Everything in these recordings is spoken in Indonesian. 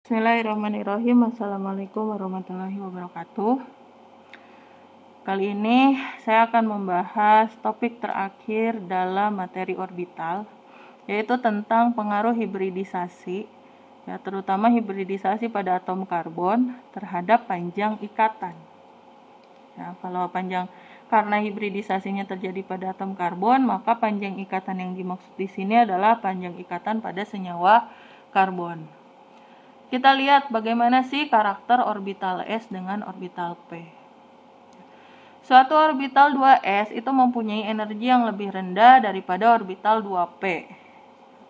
Bismillahirrahmanirrahim. Assalamualaikum warahmatullahi wabarakatuh. Kali ini saya akan membahas topik terakhir dalam materi orbital, yaitu tentang pengaruh hibridisasi, ya, terutama hibridisasi pada atom karbon terhadap panjang ikatan. Ya, karena hibridisasinya terjadi pada atom karbon, maka panjang ikatan yang dimaksud di sini adalah panjang ikatan pada senyawa karbon. Kita lihat bagaimana sih karakter orbital S dengan orbital P. Suatu orbital 2S itu mempunyai energi yang lebih rendah daripada orbital 2P.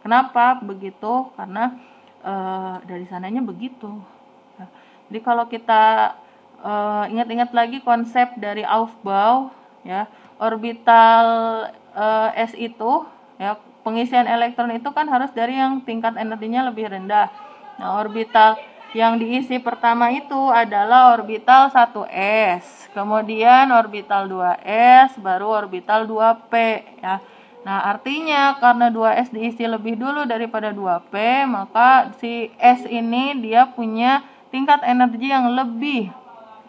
Kenapa begitu? Karena dari sananya begitu. Jadi kalau kita ingat-ingat lagi konsep dari Aufbau, ya, orbital S itu, ya, pengisian elektron itu kan harus dari yang tingkat energinya lebih rendah. Nah, orbital yang diisi pertama itu adalah orbital 1s, kemudian orbital 2s, baru orbital 2p, ya. Nah, artinya karena 2s diisi lebih dulu daripada 2p, maka si S ini dia punya tingkat energi yang lebih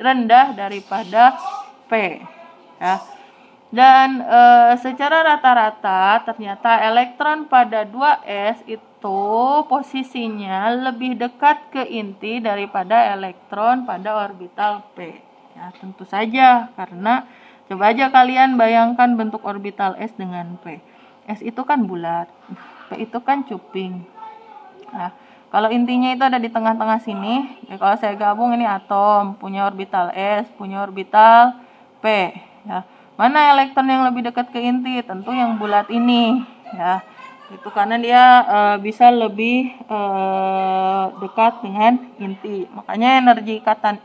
rendah daripada P, ya. Dan secara rata-rata ternyata elektron pada 2s itu posisinya lebih dekat ke inti daripada elektron pada orbital P. Ya, tentu saja karena coba aja kalian bayangkan bentuk orbital S dengan P. S itu kan bulat, P itu kan cuping. Nah, kalau intinya itu ada di tengah-tengah sini, ya, kalau saya gabung ini atom, punya orbital S, punya orbital P, ya. Mana elektron yang lebih dekat ke inti? Tentu yang bulat ini, ya. Itu karena dia bisa lebih dekat dengan inti. Makanya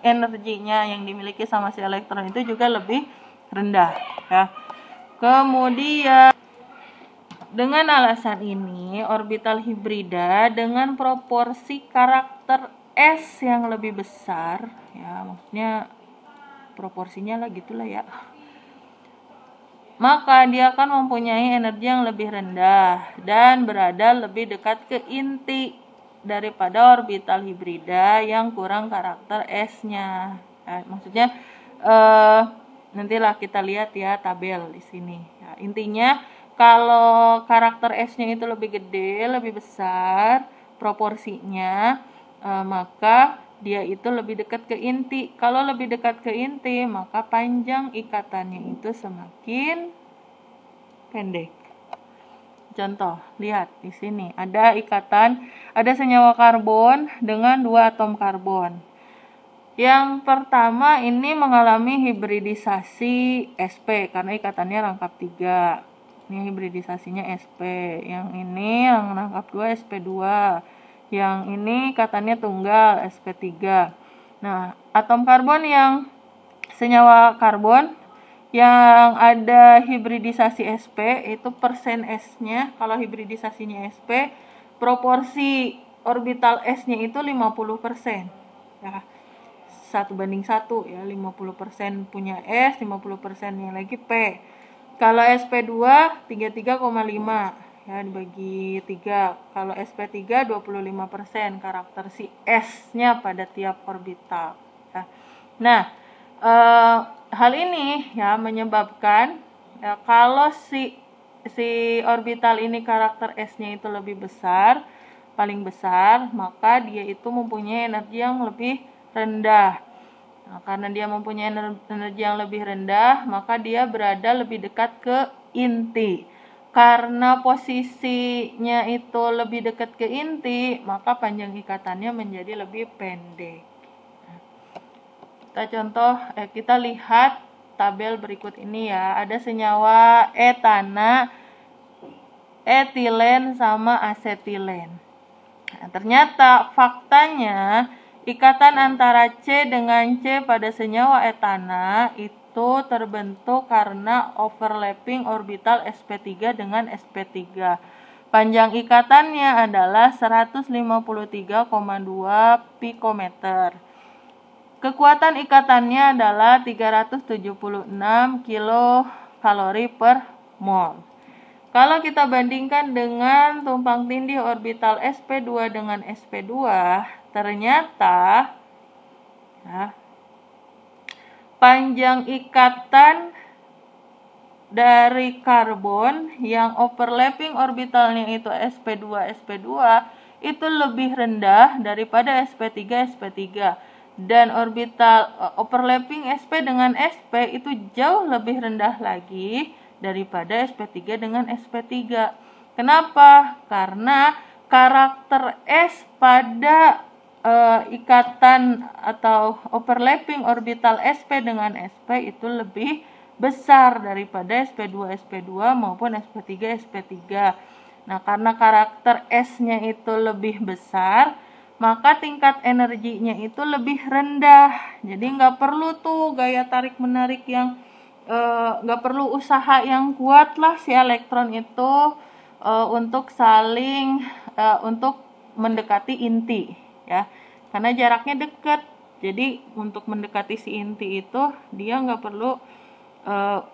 energinya yang dimiliki sama si elektron itu juga lebih rendah, ya. Kemudian dengan alasan ini, orbital hibrida dengan proporsi karakter S yang lebih besar, ya, maksudnya proporsinya lah gitulah, ya, maka dia akan mempunyai energi yang lebih rendah dan berada lebih dekat ke inti daripada orbital hibrida yang kurang karakter S-nya. Nah, maksudnya nantilah kita lihat ya tabel di sini. Ya, intinya kalau karakter S-nya itu lebih gede, lebih besar proporsinya, maka dia itu lebih dekat ke inti. Kalau lebih dekat ke inti, maka panjang ikatannya itu semakin pendek. Contoh, lihat di sini ada senyawa karbon dengan 2 atom karbon. Yang pertama ini mengalami hibridisasi sp karena ikatannya rangkap 3. Ini hibridisasinya sp. Yang ini yang rangkap 2 sp2. Yang ini ikatannya tunggal sp3. Nah, atom karbon yang senyawa karbon yang ada hibridisasi sp itu persen S-nya, kalau hibridisasinya sp, proporsi orbital S-nya itu 50%. Ya. 1:1 ya, 50% punya S, 50%-nya lagi P. Kalau SP2 33,5 ya dibagi 3. Kalau SP3 25% karakter si S-nya pada tiap orbital. Ya. Nah, hal ini ya menyebabkan ya, kalau si orbital ini karakter S-nya itu lebih besar, paling besar, maka dia itu mempunyai energi yang lebih rendah. Nah, karena dia mempunyai energi yang lebih rendah, maka dia berada lebih dekat ke inti. Karena posisinya itu lebih dekat ke inti, maka panjang ikatannya menjadi lebih pendek. Kita lihat tabel berikut ini ya. Ada senyawa etana, etilen sama asetilen. Nah, ternyata faktanya ikatan antara C dengan C pada senyawa etana itu terbentuk karena overlapping orbital sp3 dengan sp3. Panjang ikatannya adalah 153,2 pikometer. Kekuatan ikatannya adalah 376 kilokalori per mol. Kalau kita bandingkan dengan tumpang tindih orbital sp2 dengan sp2, ternyata ya, panjang ikatan dari karbon yang overlapping orbitalnya itu sp2 itu lebih rendah daripada sp3 dan orbital overlapping sp dengan sp itu jauh lebih rendah lagi daripada sp3 dengan sp3. Kenapa? Karena karakter S pada ikatan atau overlapping orbital sp dengan sp itu lebih besar daripada sp2 maupun sp3 Nah, karena karakter S-nya itu lebih besar, maka tingkat energinya itu lebih rendah. Jadi nggak perlu tuh gaya tarik menarik yang nggak perlu usaha yang kuat lah si elektron itu untuk saling untuk mendekati inti ya, karena jaraknya dekat. Jadi untuk mendekati si inti itu dia nggak perlu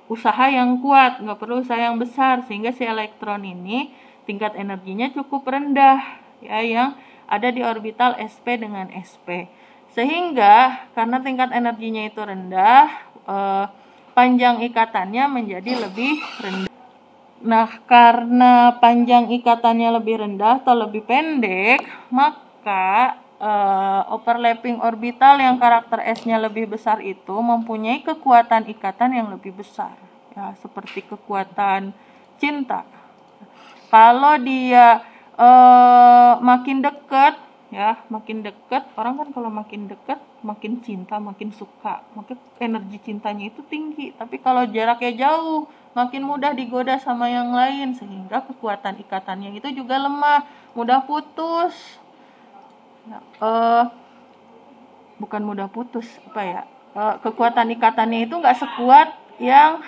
usaha yang kuat, nggak perlu usaha yang besar, sehingga si elektron ini tingkat energinya cukup rendah ya, yang ada di orbital sp dengan sp. Sehingga karena tingkat energinya itu rendah, panjang ikatannya menjadi lebih rendah. Nah, karena panjang ikatannya lebih rendah atau lebih pendek, maka overlapping orbital yang karakter S-nya lebih besar itu mempunyai kekuatan ikatan yang lebih besar, ya, seperti kekuatan cinta. Kalau dia makin dekat, ya, makin dekat, orang kan kalau makin dekat makin cinta, makin suka, maka energi cintanya itu tinggi. Tapi kalau jaraknya jauh, makin mudah digoda sama yang lain, sehingga kekuatan ikatannya itu juga lemah, mudah putus. Bukan mudah putus, apa ya? Kekuatan ikatannya itu nggak sekuat yang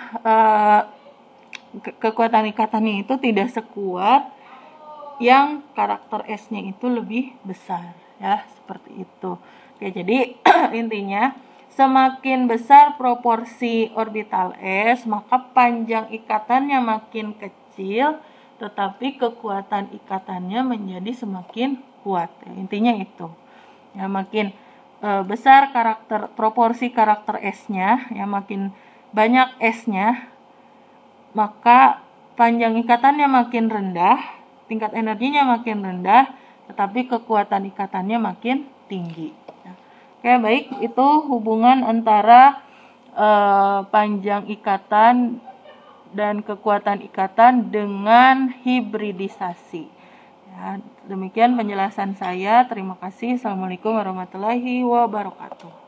kekuatan ikatannya itu tidak sekuat yang karakter S-nya itu lebih besar, ya, seperti itu. Oke, jadi intinya semakin besar proporsi orbital S, maka panjang ikatannya makin kecil, tetapi kekuatan ikatannya menjadi semakin kuat. Ya, intinya itu. Ya, makin besar proporsi karakter S-nya, ya, makin banyak S-nya, maka panjang ikatannya makin rendah, tingkat energinya makin rendah, tetapi kekuatan ikatannya makin tinggi. Oke, baik, itu hubungan antara panjang ikatan dan kekuatan ikatan dengan hibridisasi. Ya, demikian penjelasan saya. Terima kasih. Assalamualaikum warahmatullahi wabarakatuh.